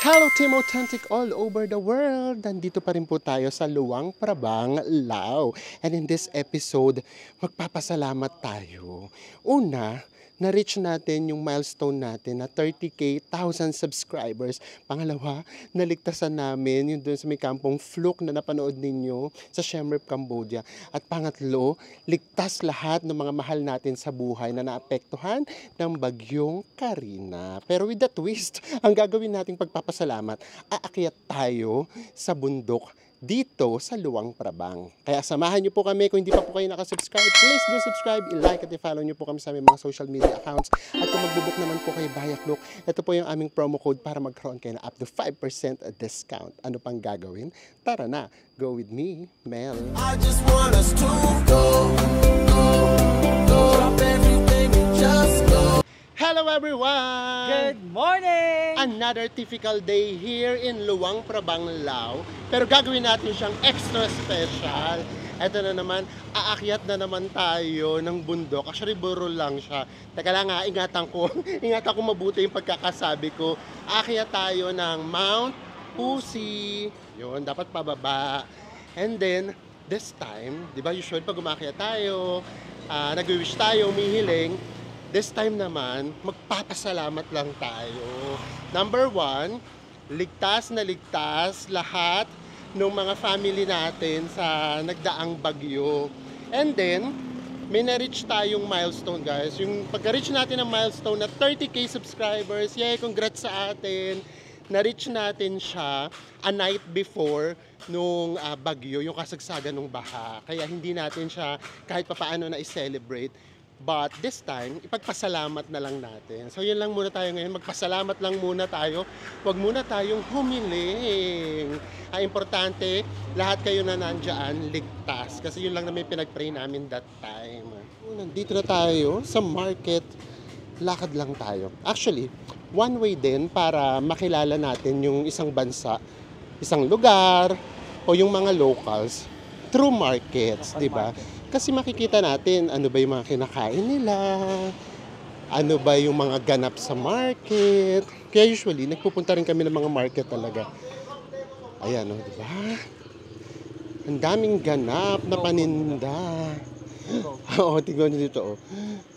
Hello Team Authentic all over the world! Nandito pa rin po tayo sa Luang Prabang, Lao. And in this episode, magpapasalamat tayo. Una, na-reach natin yung milestone natin na 30K, 1,000 subscribers. Pangalawa, naligtasan namin yung doon sa may kampong Fluke na napanood ninyo sa Siem Reap, Cambodia. At pangatlo, ligtas lahat ng mga mahal natin sa buhay na naapektuhan ng bagyong Karina. Pero with the twist, ang gagawin nating pagpapasalamat, aakyat tayo sa bundok dito sa Luang Prabang. Kaya samahan niyo po kami. Kung hindi pa po kayo nakasubscribe, please do subscribe, i-like at i-follow niyo po kami sa aming mga social media accounts. At kung magbubuk naman po kayo via Klook, ito po yung aming promo code para magkaroon kayo na up to 5% discount. Ano pang gagawin? Tara na, go with me, Mel. I just want us to go, drop everything and just go. Hello everyone! Good morning! Another typical day here in Luang Prabang, Lao. Pero gagawin natin siyang extra special. Ito na naman, aakyat na naman tayo ng bundok. Actually, burol lang siya. Teka lang nga, ingatan ko mabuti yung pagkakasabi ko. Aakyat tayo ng Mount Pusi. Yun, dapat pababa. And then, this time, di ba usually pag umakyat tayo, nag-wish tayo, umihiling. This time naman, magpapasalamat lang tayo. Number one, ligtas na ligtas lahat ng mga family natin sa nagdaang bagyo. And then, may na-reach tayong milestone, guys. Yung pagka-reach natin ng milestone na 30K subscribers, yay, congrats sa atin. Na-reach natin siya a night before nung bagyo, yung kasagsagan ng baha. Kaya hindi natin siya kahit papaano na i-celebrate. But this time, ipagpasalamat na lang natin. So yun lang muna tayo ngayon. Magpasalamat lang muna tayo. Huwag muna tayong humiling. Ang importante, lahat kayo na nandyan, ligtas. Kasi yun lang naman pinag-pray namin that time. Nandito na tayo sa market. Lakad lang tayo. Actually, one way din para makilala natin yung isang bansa, isang lugar, o yung mga locals through markets, di ba? Kasi makikita natin ano ba yung mga kinakain nila, ano ba yung mga ganap sa market. Kaya usually, nagpupunta rin kami ng mga market talaga. Ayan, o, diba? Ang daming ganap na paninda. Oo, tignan nyo dito, o.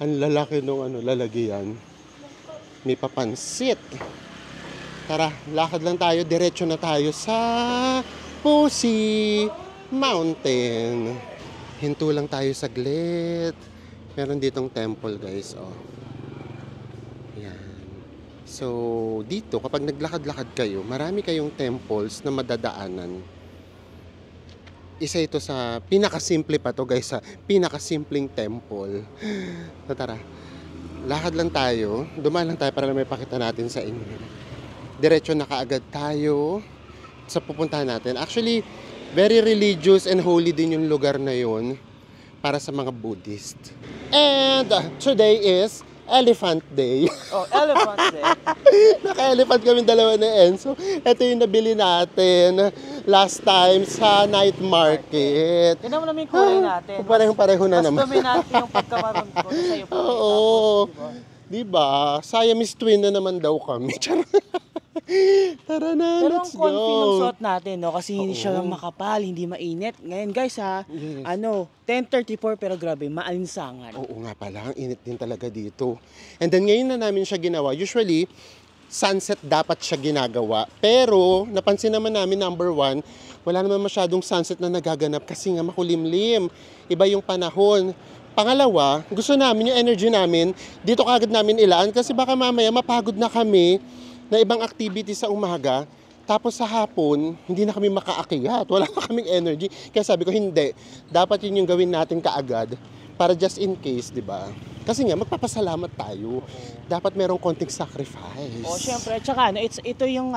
Ang lalaki nung lalagyan. May papansit. Tara, lakad lang tayo. Diretso na tayo sa Pusi Mountain. Hinto lang tayo saglit. Meron ditong temple, guys. Oh. Yan. So, dito, kapag naglakad-lakad kayo, marami kayong temples na madadaanan. Isa ito sa, pinakasimple pa to, guys. Sa pinakasimpleng temple. So, tara. Lakad lang tayo. Dumaan lang tayo para may pakita natin sa inyo. Diretso na kaagad tayo sa pupuntahan natin. Actually, very religious and holy din yung lugar na yun para sa mga Buddhist. And today is Elephant Day. Oh, Elephant Day. Naka-elephant kami dalawa ni Enzo. Ito yung nabili natin last time sa night market. Tignan mo namin yung kulay natin. Pareho na Mas naman. dominante yung pagkamaroon ko sa'yo po. Oo. Diba? Siamese twin na naman daw kami. Tara na, Pero let's ang comfy ng go. suot natin, no? Kasi hindi siya makapal, hindi mainit. Ngayon guys ha, Yes. 10:34 pero grabe, maalinsangan. Oo nga pala, ang init din talaga dito. And then ngayon na namin siya ginawa. Usually, sunset dapat siya ginagawa. Pero, napansin naman namin, number one, wala naman masyadong sunset na nagaganap kasi nga makulimlim. Iba yung panahon. Pangalawa, gusto namin yung energy namin, dito kagad namin ilaan kasi baka mamaya mapagod na kami na ibang activity sa umaga. Tapos sa hapon, hindi na kami makaakyat. Wala na kaming energy. Kaya sabi ko, hindi. Dapat yun yung gawin natin kaagad para just in case, di ba? Kasi nga, magpapasalamat tayo. Dapat merong konting sacrifice. O syempre, tsaka ito yung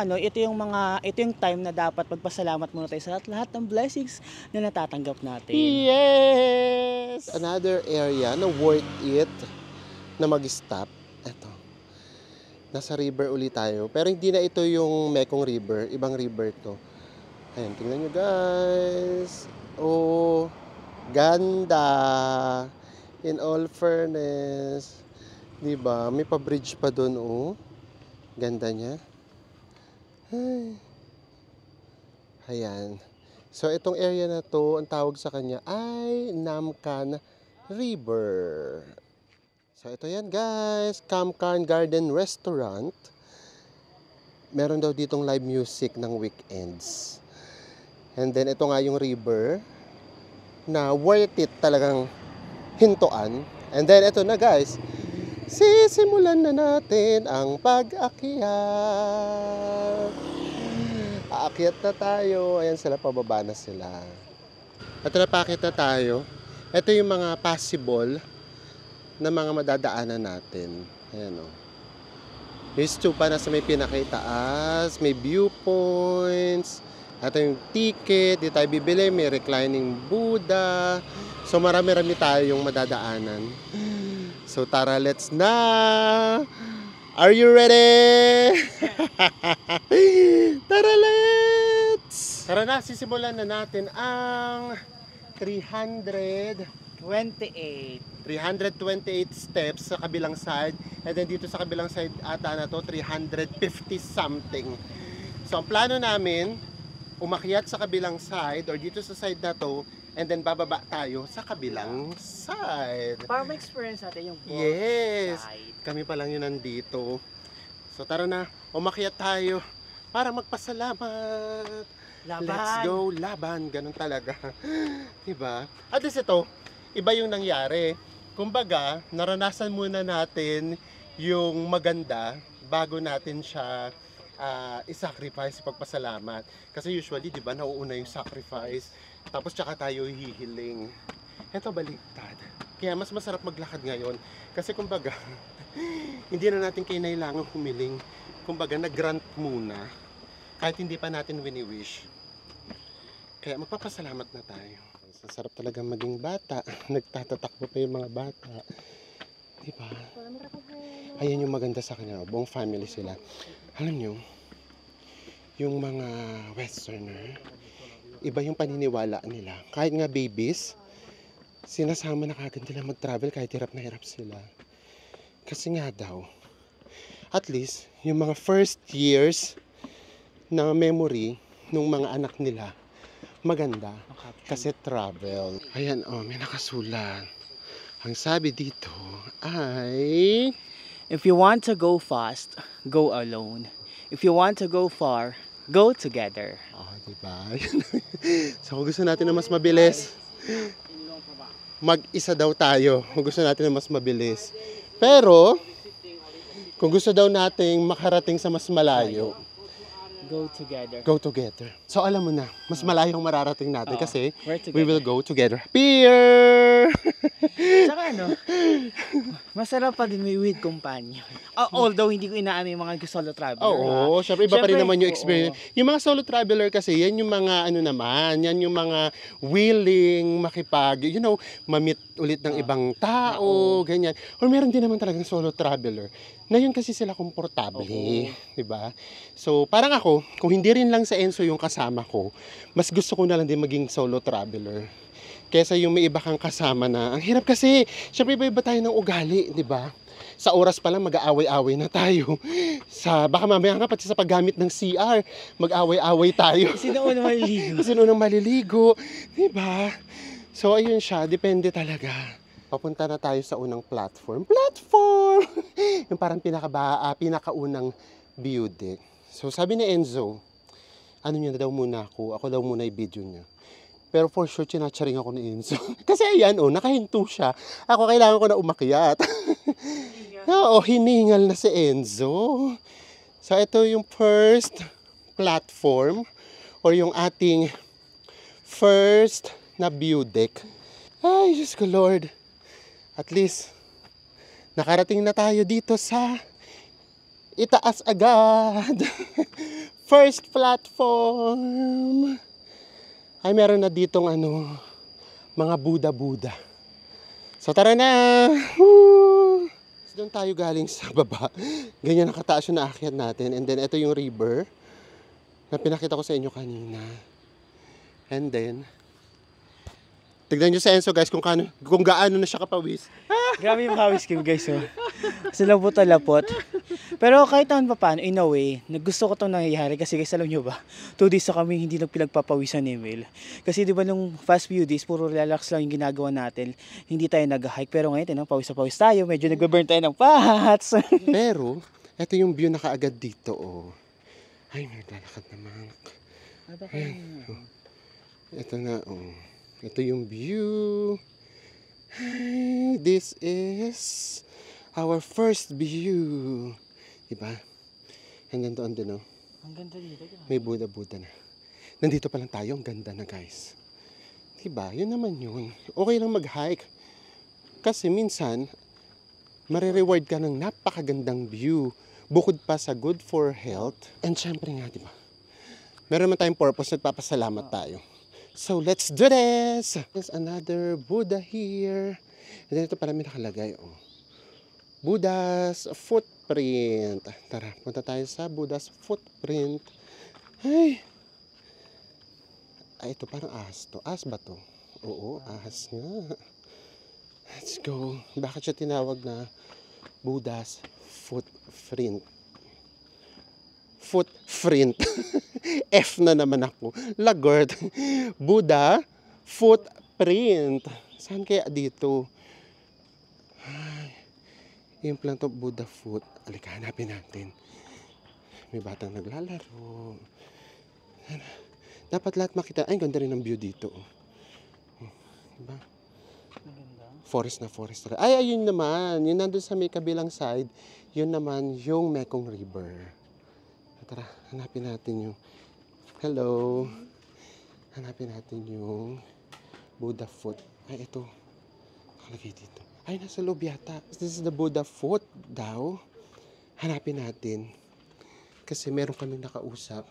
time na dapat magpasalamat muna tayo sa lahat ng blessings na natatanggap natin. Yes! Another area na worth it na mag-stop. Ito. Nasa river ulit tayo. Pero hindi na ito yung Mekong River. Ibang river to. Ayan, tingnan nyo guys. Oh, ganda. In all fairness. Diba? May pa-bridge pa doon, oh. Ganda niya. Ayan. So, itong area na to, ang tawag sa kanya ay Namkan River. So, ito yan guys. Kamkan Garden Restaurant. Meron daw ditong live music ng weekends. And then, ito nga yung river na worth it talagang hintuan. And then, ito na guys. Sisimulan na natin ang pag-akyat. Aakyat na tayo. Ayan sila, pababa na sila. At napakit na tayo. Ito yung mga possible na mga madadaanan natin. Ayan o. Yung stupa na sa may pinakitaas, may viewpoints, ito yung ticket, di tayo bibili, may reclining Buddha. So marami-rami tayong madadaanan. So tara, let's na! Are you ready? Tara, let's! Tara na, sisimulan na natin ang 328 steps sa kabilang side. And then dito sa kabilang side ata na to, 350 something. So ang plano namin, umakyat sa kabilang side or dito sa side na to, and then bababa tayo sa kabilang side. Para ma-experience natin yung both Yes! side. Kami pa lang yun nandito. So tara na, umakyat tayo para magpasalamat. Laban. Let's go, laban. Ganun talaga. Diba? At least ito, iba yung nangyari. Kumbaga, naranasan muna natin yung maganda bago natin siya i-sacrifice, pagpasalamat. Kasi usually, di ba, nauuna yung sacrifice. Tapos tsaka tayo hihiling. Ito baliktad. Kaya mas masarap maglakad ngayon. Kasi kumbaga, hindi na natin kailangan humiling. Kumbaga, nag-grant muna. Kahit hindi pa natin wini-wish. Kaya magpapasalamat na tayo. Sarap talaga maging bata. Nagtatatakbo pa yung mga bata. Diba? Ayan yung maganda sa kanya. Buong family sila. Alam nyo, yung mga Westerner, iba yung paniniwala nila. Kahit nga babies, sinasama na kagad nila mag-travel kahit hirap na hirap sila. Kasi nga daw, at least, yung mga first years na memory ng mga anak nila, maganda. Kasi travel. Ayan, oh, may nakasulat. Ang sabi dito ay... If you want to go fast, go alone. If you want to go far, go together. Oh, diba? So, kung gusto natin na mas mabilis, mag-isa daw tayo. Kung gusto natin na mas mabilis. Pero, kung gusto daw nating makarating sa mas malayo, Go together. go together. So, alam mo na, mas malayong mararating natin Oo. kasi We're together. we will go together. Peer! Saka ano, masarap pa din may with companion. Although hindi ko inaano yung mga solo traveler. Oo, syempre iba pa rin Syempre, naman yung experience. oo. Yung mga solo traveler kasi, yan yung mga ano naman, yan yung mga willing makipag, mamit ulit ng ibang tao, ganyan. Or meron din naman talagang solo traveler na yun kasi sila komportable, di ba? So, parang ako, kung hindi rin lang sa Enzo yung kasama ko, mas gusto ko na lang din maging solo traveler. Kesa yung may iba kang kasama na, ang hirap kasi, syempre iba-iba tayo ng ugali, di ba? Sa oras pa lang mag-aaway-away na tayo. Baka mamaya nga pati sa paggamit ng CR, mag-away-away tayo. Sino unang maliligo? Sino nang maliligo, di ba? So ayun siya, depende talaga. Papunta na tayo sa unang platform. Yung parang pinakaunang view deck. So sabi ni Enzo, ano niya daw muna ako daw muna i-video niya. Pero for sure, chinatcharing ako ni Enzo. Kasi ayan, nakahinto siya. Ako kailangan ko na umakyat. Oo, hiningal na si Enzo. So, ito yung first platform or yung ating first na view deck. Ay, Diyos ko Lord. At least, nakarating na tayo dito sa itaas agad. First platform. Ay, meron na ditong mga Buddha-Buddha. So, tara na! Woo! So, doon tayo galing sa baba. Ganyan nakataas yung naakyat natin. And then, ito yung river na pinakita ko sa inyo kanina. And then, tignan nyo sa Enzo guys kung gaano na siya kapawis. Grabe yung hawis ko guys. Kasi lapot na lapot. Pero kahit naman pa paano, in a way, gusto ko itong nangyayari kasi guys, alam nyo ba, 2 days na kami hindi pinagpapawisan ni Mel. Kasi di ba nung past few days, puro relax lang yung ginagawa natin. Hindi tayo nag-hike. Pero ngayon, pawis na pawis tayo. Medyo nagbe-burn tayo ng pats. Pero, ito yung view na kaagad dito, oh. Ay, may lalakad naman. Ito na, oh. Ito yung view. Hi, this is our first view. Diba? Hanggang doon din, oh. Ang ganda dito. May Buddha na. Nandito pa lang tayo, ang ganda na, guys. Diba? Yun naman yun. Okay lang mag-hike. Kasi minsan, marireward ka ng napakagandang view. Bukod pa sa good for health. And syempre nga, diba? Meron naman tayong purpose, nagpapasalamat tayo. So, let's do this! There's another Buddha here. And then ito pala may nakalagay, oh. Buddha's footprint. Tara, punta tayo sa Buddha's footprint. Ay! Ay, ito parang ahas to. Ahas ba to? Oo, ahas nga. Let's go. Bakit siya tinawag na Buddha's footprint? Footprint. F na naman ako. Lagord. Buddha footprint. Saan kaya dito? Ay, yung plan to Buddha foot. Alika, hanapin natin. May batang naglalaro. Dapat lahat makita. Ay, ganda rin ang view dito. Diba? Forest na forest. Ay, ayun naman. Yun nandun sa may kabilang side. Yun naman yung Mekong River. Tara, hanapin natin yung... Hello. Hanapin natin yung Buddha foot. Ay, ito. Nakalagay dito. Ay, nasa loob yata. This is the Buddha foot daw. Hanapin natin. Kasi meron kaming nakausap.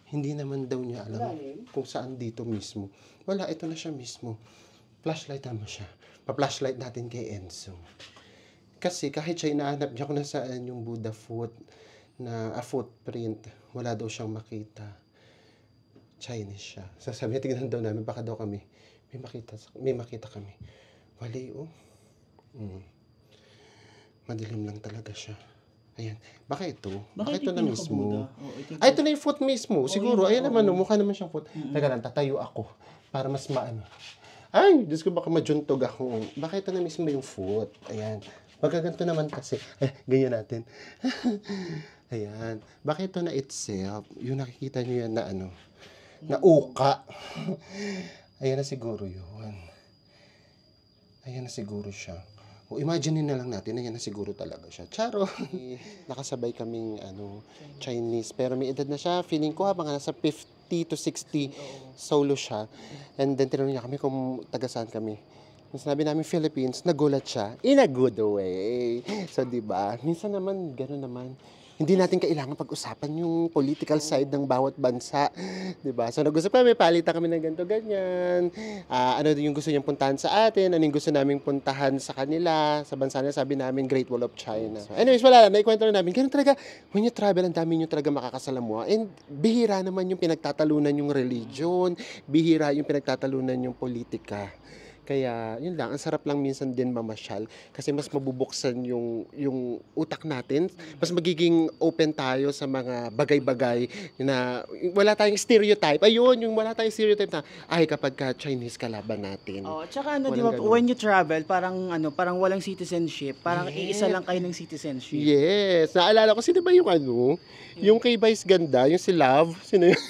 Hindi naman daw niya alam kung saan dito mismo. Wala, ito na siya mismo. Flashlight naman siya. Pa-flashlight natin kay Enzo. Kasi kahit siya inaanap niya kung nasaan yung Buddha foot na a footprint, wala daw siyang makita. Chinese siya. Sasabi, tignan daw namin, baka daw kami, may makita kami. Wali, oh. Madilim lang talaga siya. Ayan. Baka ito. Baka ito na mismo. Ay, ito na yung foot mismo. Siguro, ayan naman, mukha naman siyang foot. Teka lang, tatayo ako para mas maano. Ay, Diyos ko, baka majuntog ako. Baka ito na mismo yung foot. Ayan. Magkaganto naman kasi. Ganyan natin. Ayan. Baka ito na itself. Yung nakikita nyo yan na ano, na uka. Ayan na siguro yun. Ayan na siguro siya. O imagine na lang natin, ayan na siguro talaga siya. Charo. Nakasabay kaming Chinese. Pero may edad na siya. Feeling ko mga nasa 50 to 60 solo siya. And then tinanong niya kami kung taga saan kami. Nung sinabi namin Philippines, nagulat siya in a good way. So, diba? Minsan naman, gano'n naman. Hindi natin kailangan pag-usapan yung political side ng bawat bansa. Diba? So, nag-usap kami, palitan kami ng ganito, ganyan. Ano din yung gusto niyang puntahan sa atin, ano yung gusto naming puntahan sa kanila, sa bansa nila, sabi namin, Great Wall of China. So, anyways, wala lang, naikwento na namin. Ganun talaga, when you travel, ang dami nyo talaga makakasalamuha. And bihira naman yung pinagtatalunan yung religion, bihira yung pinagtatalunan yung politika. Kaya, yun lang, ang sarap lang minsan din mamasyal kasi mas mabubuksan yung utak natin, mas magiging open tayo sa mga bagay-bagay na wala tayong stereotype. Ayun, yung wala tayong stereotype na, ay, kapag ka Chinese kalaban natin. Oh, tsaka di Walang ba, ganun. when you travel, parang walang citizenship, parang iisa lang kayo ng citizenship. Yes. Naalala ko, sino ba yung yung kay Vice Ganda, yung si Love? Sino yun?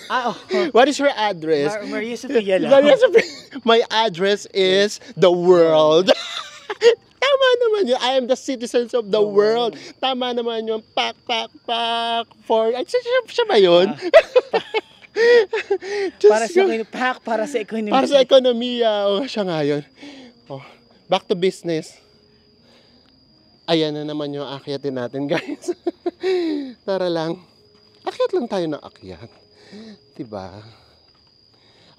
What is your address? Maria Sofia lang. Maria Sofia. My address is the world. Tama naman yun. I am the citizens of the world. Tama naman yun. Pak for... Ay, siya ba yun? Para sa economy. Para sa ekonomiya. O, siya nga yun. Oh, back to business. Ayan na naman yung akyatin natin, guys. Tara lang. Akyat lang tayo ng akyat. Diba?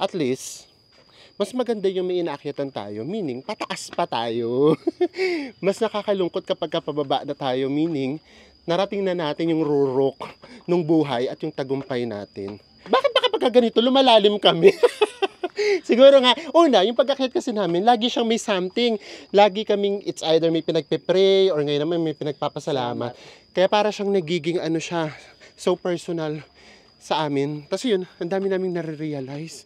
At least, mas maganda yung may inaakyatan tayo, meaning pataas pa tayo. Mas nakakalungkot kapag kapababa na tayo, meaning narating na natin yung rurok ng buhay at yung tagumpay natin. Bakit ba kapag ganito, lumalalim kami? Siguro nga, una, yung pagkakit kasi namin, lagi siyang may something. Lagi kaming, it's either may pinagpe-pray or ngayon naman may pinagpapasalamat. Kaya para siyang nagiging ano siya, so personal sa amin. Tapos yun, ang dami naming nare-realize.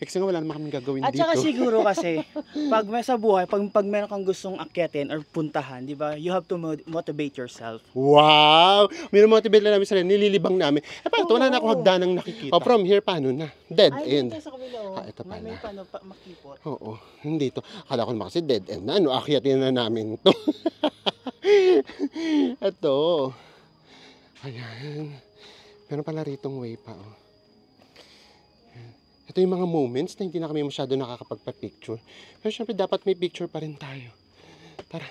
Kasi nga wala naman kaming gagawin At dito. saka siguro kasi, pag may sa buhay, pag meron kang gustong akyatin or puntahan, di ba, you have to motivate yourself. Wow! Minomotivate lang namin sila, nililibang namin. Eh, paano ito? Wala na akong hagdanang nakikita. Oh, from here, paano na? Dead end. Ay, sa kabila, oh. Ah, ito pala. May paano, makipot. Oo, hindi to. Akala ko naman kasi dead end na. Ano, akyatin na namin to. Ito. Ayan. Meron pala ritong way pa, oh. Ito yung mga moments na hindi na kami masyado nakakapagpa-picture. Pero syempre dapat may picture pa rin tayo. Tara.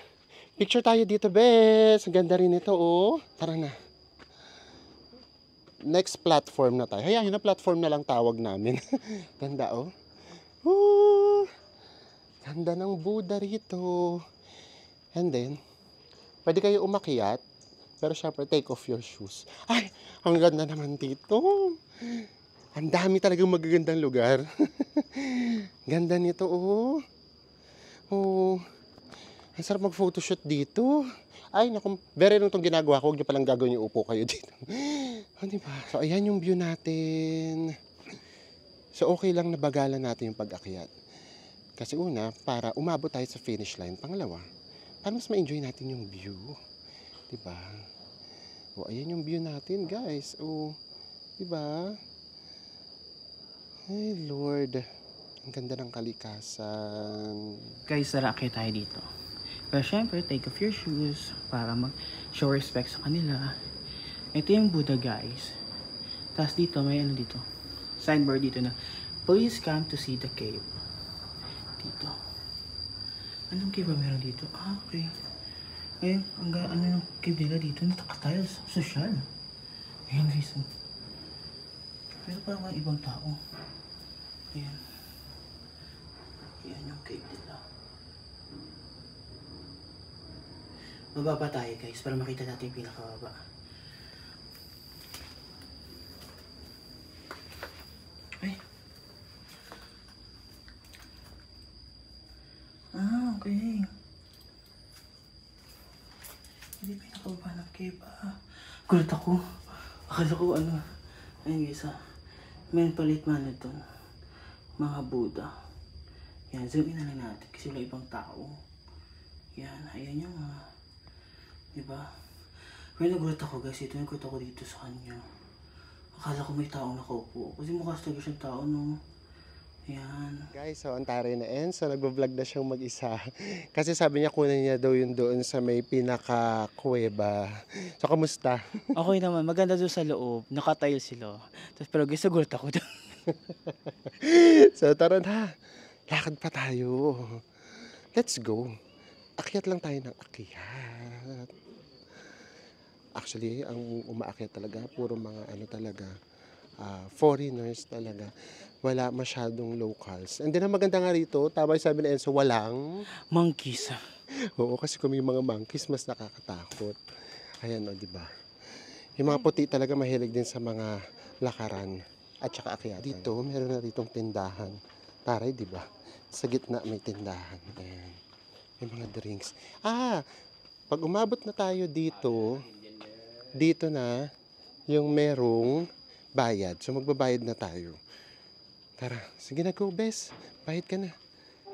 Picture tayo dito, bes. Ang ganda rin ito, oh. Tara na. Next platform na tayo. Hayaan, yun na platform na lang tawag namin. Ganda, oh. Ooh, ganda ng Buddha rito. And then, pwede kayo umakyat. Pero syempre, take off your shoes. Ay, ang ganda naman dito. Ang dami talagang magagandang lugar. Ganda nito, oh. Oh. Ang sarap mag-photoshoot dito. Ay, naku, very nung itong ginagawa ko, huwag niyo palang gagawin yung upo kayo dito. Oh, diba? So, ayan yung view natin. So, okay lang na bagalan natin yung pag-akyat. Kasi una, para umabot tayo sa finish line. Pangalawa, para mas ma-enjoy natin yung view. Diba? O, ayan yung view natin, guys. O, diba? Ay, Lord. Ang ganda ng kalikasan. Guys, tara, akyat tayo dito. Pero syempre, take off your shoes para mag-show respect sa kanila. Ito yung Buddha, guys. Tapos dito, may ano dito. Signboard dito na, please come to see the cave. Dito. Anong cave ba meron dito? Ah, okay. Ayun, ano yung cave nila dito? Nakatiles. Social. Ayun, guys. Pero parang mga ibang tao. Ayan. Ayan yung cave nila. Mababa tayo, guys, para makita natin yung pinakababa. Ay. Ah, okay. Hindi pinakababa ng cave. Ah, gulat ako. Akala ko ano. Ayun, guys, may palit man ito. Mga Buddha. Yan, zoom in na lang natin kasi wala ibang tao. Yan, ayan yung mga, diba? Kaya nagulat ako, guys, ito nagulat ako dito sa kanya. Akala ko may taong nakaupo. Kasi mukha talaga siyang tao, no? Yan. Guys, so antare na Enzo, nagbo-vlog na siyang mag-isa. Kasi sabi niya kunin niya daw yun doon sa may pinaka-kuweba. So, kamusta? Okay naman, maganda doon sa loob. Nakatile sila. Tapos pero guys, nagulat ako doon. So, tara na. Lakad pa tayo. Let's go. Akyat lang tayo ng akyat. Actually, ang umaakyat talaga, puro mga ano talaga, foreigners talaga. Wala masyadong locals. And then, ang maganda nga rito, tama yung sabi ni Enzo, walang... Monkeys. Oo, kasi kung may mga monkeys, mas nakakatakot. Ayan o, diba? Yung mga puti talaga mahilig din sa mga lakaran at saka akyatan. Dito, meron na ritong tindahan. Taray, diba? Sa gitna may tindahan. Ayan. May mga drinks. Ah, pag umabot na tayo dito, dito na yung merong bayad. So, magbabayad na tayo. Tara, sige na, go, bes. Bayad ka na.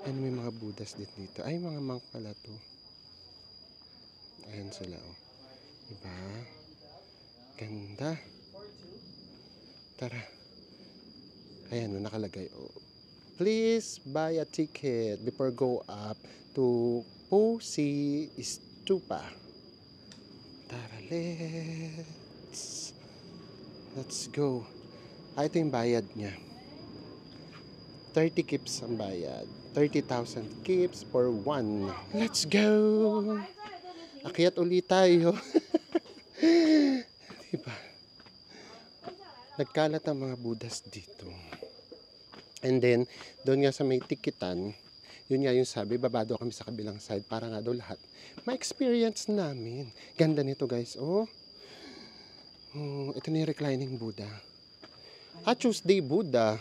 Ano, may mga Buddhas dito. Ay, mga monk pala to. Ayan sila, oh. Diba? Ganda. Tara. Ayan, nakalagay, oh. Please buy a ticket before go up to Pusi Stupa. Tara, let's go. Ah, ito yung bayad niya. 30 kips ang bayad. 30,000 kips for one. Let's go! Akyat ulit tayo. Diba? Nagkalat ang mga Buddhas dito. And then, doon nga sa may tikitan, yun nga yung sabi, babado kami sa kabilang side para nga daw lahat ma-experience namin. Ganda nito, guys. Oh, ito na yung reclining Buddha. Tuesday Buddha.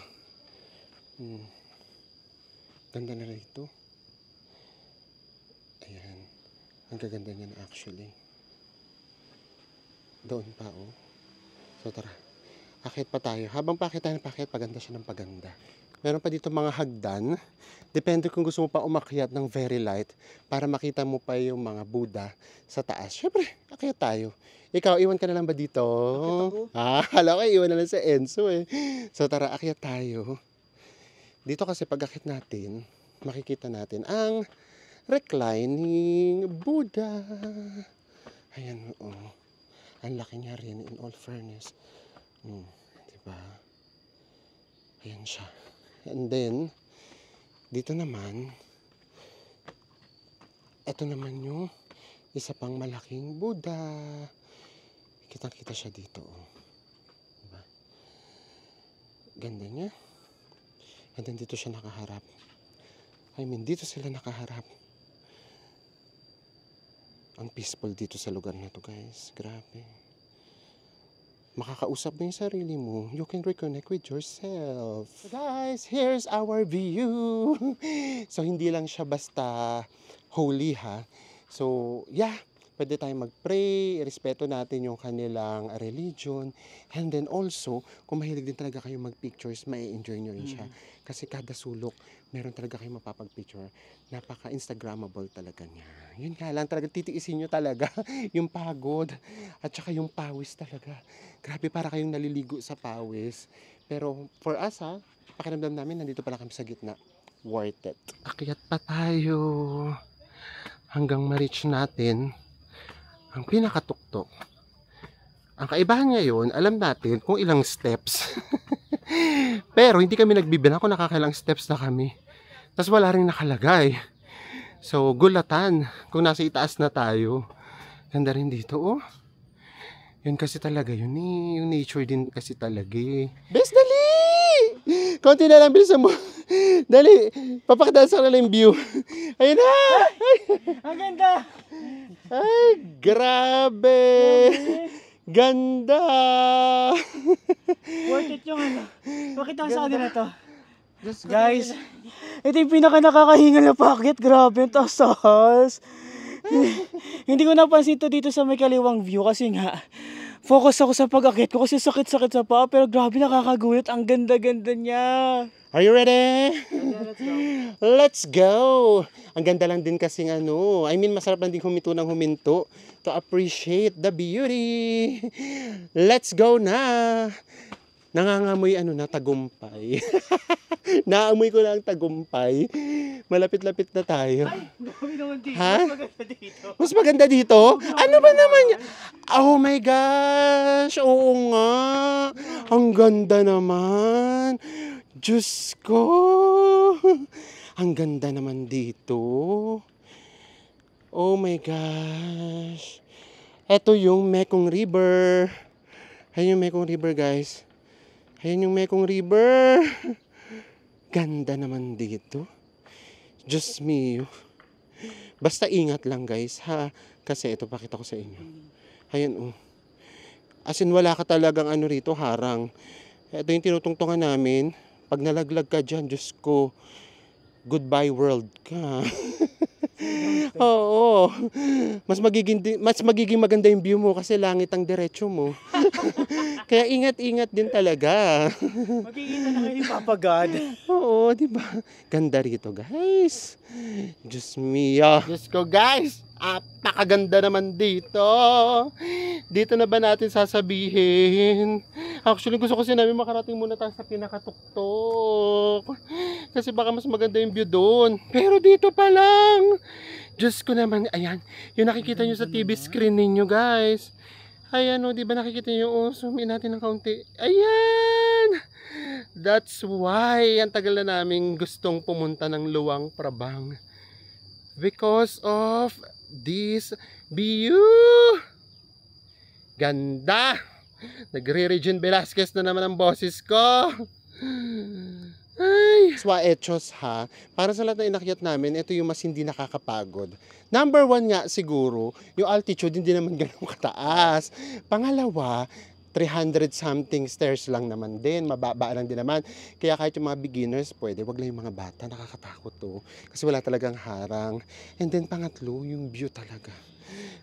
Ganda na rito. Ayan. Ang gaganda niyan actually. Doon pa, oh. So, tara. Akit pa tayo. Habang pakit tayo ng pakit, paganda siya ng paganda. Meron pa dito mga hagdan. Depende kung gusto mo pa umakyat ng very light para makita mo pa yung mga Buddha sa taas. Syempre, akyat tayo. Ikaw, iwan ka na lang ba dito? Hala ko, iwan na lang sa Enzo eh. So tara, akyat tayo. Dito kasi pag akyat natin, makikita natin ang reclining Buddha. Ayan, oo. Ang laki niya rin in all fairness. Diba? Ayan siya. And then, dito naman, ito naman yung isa pang malaking Buddha. Kitang-kita siya dito. Oh. Diba? Ganda niya. And then dito siya nakaharap. Dito sila nakaharap. Ang peaceful dito sa lugar na to, guys. Grabe. Makakausap mo yung sarili mo. You can reconnect with yourself. So guys, here's our view. So, hindi lang siya basta holy, ha? So, yeah. Pwede tayong mag-pray, respeto natin yung kanilang religion. And then also, kung mahilig din talaga kayo mag-pictures, mai-enjoy nyo rin siya. Kasi kada sulok, meron talaga kayong mapapag-picture. Napaka-instagrammable talaga niya. Yun nga lang, talaga titiisin nyo talaga yung pagod. At saka yung pawis talaga. Grabe, para kayong naliligo sa pawis. Pero for us, pakiramdam namin, nandito pala kami sa gitna. Worth it. Akyat pa tayo hanggang ma-reach natin ang pinakatuktok. Ang kaibahan ngayon, alam natin kung ilang steps. Pero hindi kami nagbibilang kung nakakailang steps na kami. Tapos wala rin nakalagay. So, gulatan kung nasa itaas na tayo. Ganda rin dito, oh. Yun kasi talaga yun eh. Yung nature din kasi talaga eh. Bes, dali! Konti na lang, bilisan mo. Dali, papakita sa kanila yung view. Ayun na! Ang ganda! Ay, grabe! Ganda! Worth it yung ano. Pakita ko sa kanila to. Guys, ito yung pinaka nakakahingal na packet. Grabe, ang taas. Hindi ko napansin to dito sa may kaliwang view kasi nga focus ako sa pag-akit ko kasi sakit-sakit sa paa. Pero grabe, nakakagulat. Ang ganda-ganda niya. Are you ready? Let's go. Let's go! Ang ganda lang din kasing masarap lang din huminto ng huminto to appreciate the beauty. Let's go na! Nangangamoy na tagumpay. Naamoy ko na ang tagumpay. Malapit-lapit na tayo. Ay, grabe naman dito. Ha? Mas maganda dito. Mas maganda dito? Ano ba naman yan? Oh my gosh! Oo nga! Ang ganda naman! Diyos ko! Ang ganda naman dito. Oh my gosh! Ito yung Mekong River. Ayan yung Mekong River, guys. Ayan yung Mekong River. Ganda naman dito. Diyos mio. Basta ingat lang, guys, ha? Kasi ito, pakita ko sa inyo. Ayan, oh. As in, wala ka talagang rito, harang. Ito yung tinutungtungan namin. Pag nalaglag ka dyan, Diyos ko, goodbye world ka. Oo. Mas magiging maganda yung view mo kasi langit ang diretso mo. Kaya ingat-ingat din talaga. Magkikita na kayo papagad. Oo, di ba? Ganda rito, guys. Diyos mio. Diyos ko, guys. Napakaganda naman dito. Dito na ba natin sasabihin? Actually, gusto ko namin makarating muna tayo sa pinakatuktok. Kasi baka mas maganda yung view doon. Pero dito pa lang. Diyos ko naman. Ayan. Yung nakikita nyo sa TV screen ninyo, guys. Ayan, o. Diba nakikita nyo? Zoom in natin ng kaunti. Ayan. That's why ang tagal na namin gustong pumunta ng Luang Prabang. Because of this view. Ganda. Nagre-Regine Velasquez na naman ang boses ko. Ay. Swa Echos, ha. Para sa lahat na inakyat namin, ito yung mas hindi nakakapagod. Number 1 nga siguro, yung altitude hindi naman ganun kataas. Pangalawa, 300 something stairs lang naman din, mababa lang din naman. Kaya kahit yung mga beginners, pwede. Wag lang yung mga bata, nakakatakot to. Kasi wala talagang harang. And then pangatlo, yung view talaga.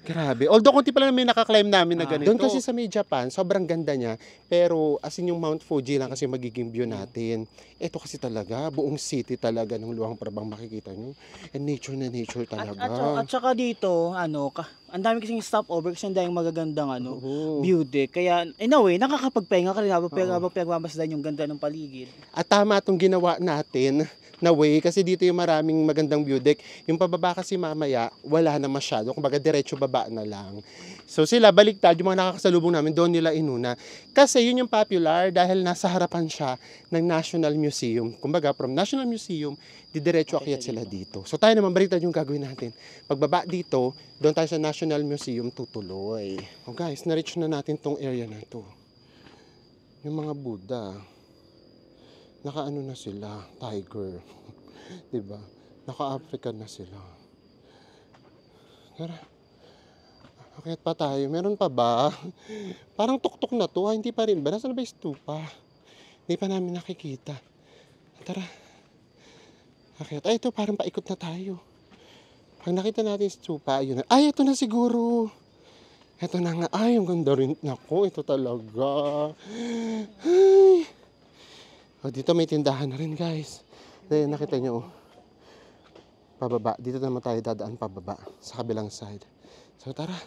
Grabe. Although kunti pa lang may nakaklimb namin na ganito. Doon kasi sa may Japan, sobrang ganda niya. Pero as in yung Mount Fuji lang kasi magiging view natin. Ito kasi talaga, buong city talaga ng Luang Prabang makikita nyo. And nature na nature talaga. At saka dito, ang dami kasing stopover kasi ang daming magagandang Oo. view deck. Kaya in a way, nakakapagpahinga ka rin habang pinagmamasdan yung ganda ng paligid. At tama itong ginawa natin na way kasi dito yung maraming magandang view deck. Yung pababa kasi mamaya, wala na masyado. Kumbaga diretso baba na lang. So sila baliktad, yung mga nakakasalubong namin, doon nila inuna. Kasi yun yung popular dahil nasa harapan siya ng National Museum. Kumbaga from National Museum, didiretso akyat sila dito. So tayo naman, baliktad yung gagawin natin. Pagbaba dito, doon tayo sa National Museum tutuloy. Oh guys, na-reach na natin tong area na to. Yung mga Buddha. Naka-ano na sila, tiger. 'Di ba? Naka-African na sila. Tara. Akyat pa tayo. Meron pa ba? Parang tuktok na to. Hindi pa rin ba? Nasaan ba yung stupa? Hindi pa namin nakikita. Tara. Akyat. Ay, ito parang paikot na tayo. Pag nakita natin yung stupa, ayun na. Ay, ito na siguro. Ito na nga. Ay, ang ganda rin. Naku, ito talaga. Ay. Oh, dito may tindahan na rin, guys. Dahil nakita nyo, pababa. Dito naman tayo dadaan pababa sa kabilang side. So tara.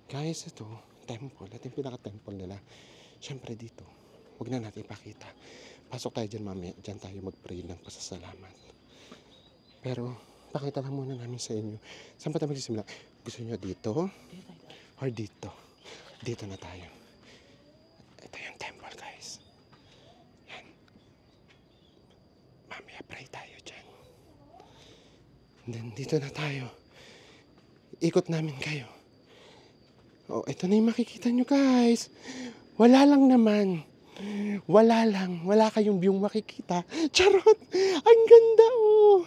Guys, ito, temple. Ito yung pinaka-temple nila. Siyempre dito, huwag na natin ipakita. Pasok tayo dyan mamaya. Dyan tayo mag-pray ng pasasalamat. Pero, pakita lang muna namin sa inyo. Saan pa tayo magsisimula? Gusto nyo dito? Or dito? Dito na tayo. Ito yung temple, guys. Mamaya pray tayo dyan. And then dito na tayo. Ikot namin kayo. Oh, ito na yung makikita nyo, guys. Wala lang naman. Wala lang. Wala kayong view makikita. Charot! Ang ganda, oh!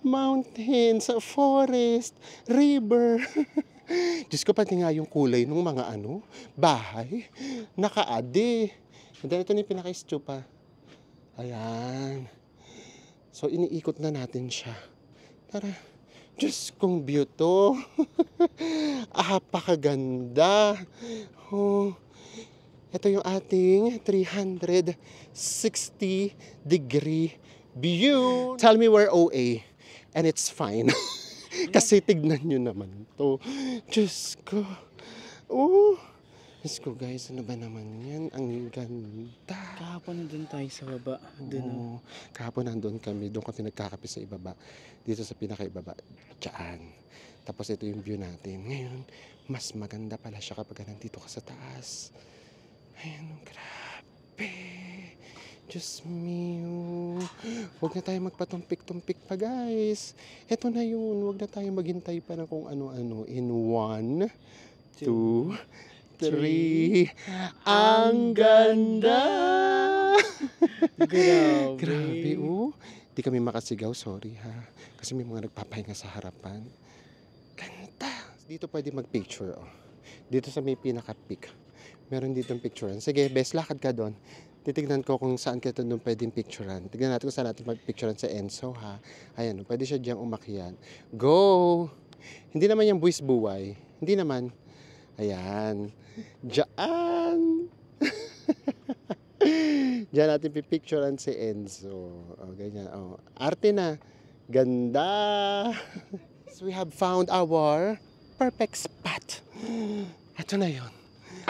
Mountains, forest, river. Diyos ko, pati nga yung kulay ng mga bahay. Nakaade. And then ito na yung pinaka-stupa. Ayan. So, iniikot na natin siya. Tara. Diyos kong view to. Apakaganda. Oh. Ito yung ating 360-degree view. Tell me we're OA. And it's fine. Kasi tignan nyo naman to. Diyos ko. Oh. Diyos ko, guys, ano ba naman yan? Ang ganda. Kahapon nandun tayo sa baba. Oo. Kahapon nandun kami. Doon kami nagkakape sa ibaba. Dito sa pinakaibaba. Diyan. Tapos ito yung view natin. Ngayon, mas maganda pala siya kapag nandito ka sa taas. Ayan, grabe. Diyos mio. Huwag na tayo magpatumpik-tumpik pa, guys. Ito na yun. Huwag na tayo maghintay pa ng kung ano-ano. In 1, 2, 3. Ang ganda! Grabe, oh. Di kami makasigaw, sorry ha. Kasi may mga nagpapahinga sa harapan. Ganda! Dito pwede mag-picture, oh. Dito sa may pinaka-peak. Meron dito ang picturean. Sige, best, lakad ka doon. Titignan ko kung saan ka doon pwedeng picturean. Tignan natin kung saan natin mag-picturean sa Enzo, ha. Ayan, pwede siya diyang umakyat. Go! Hindi naman yung buwis buway. Hindi naman. Ayan. Diyan! Diyan natin pipicturean si Enzo. O, ganyan. O, arte na. Ganda! So, we have found our perfect spot. Ito na yun.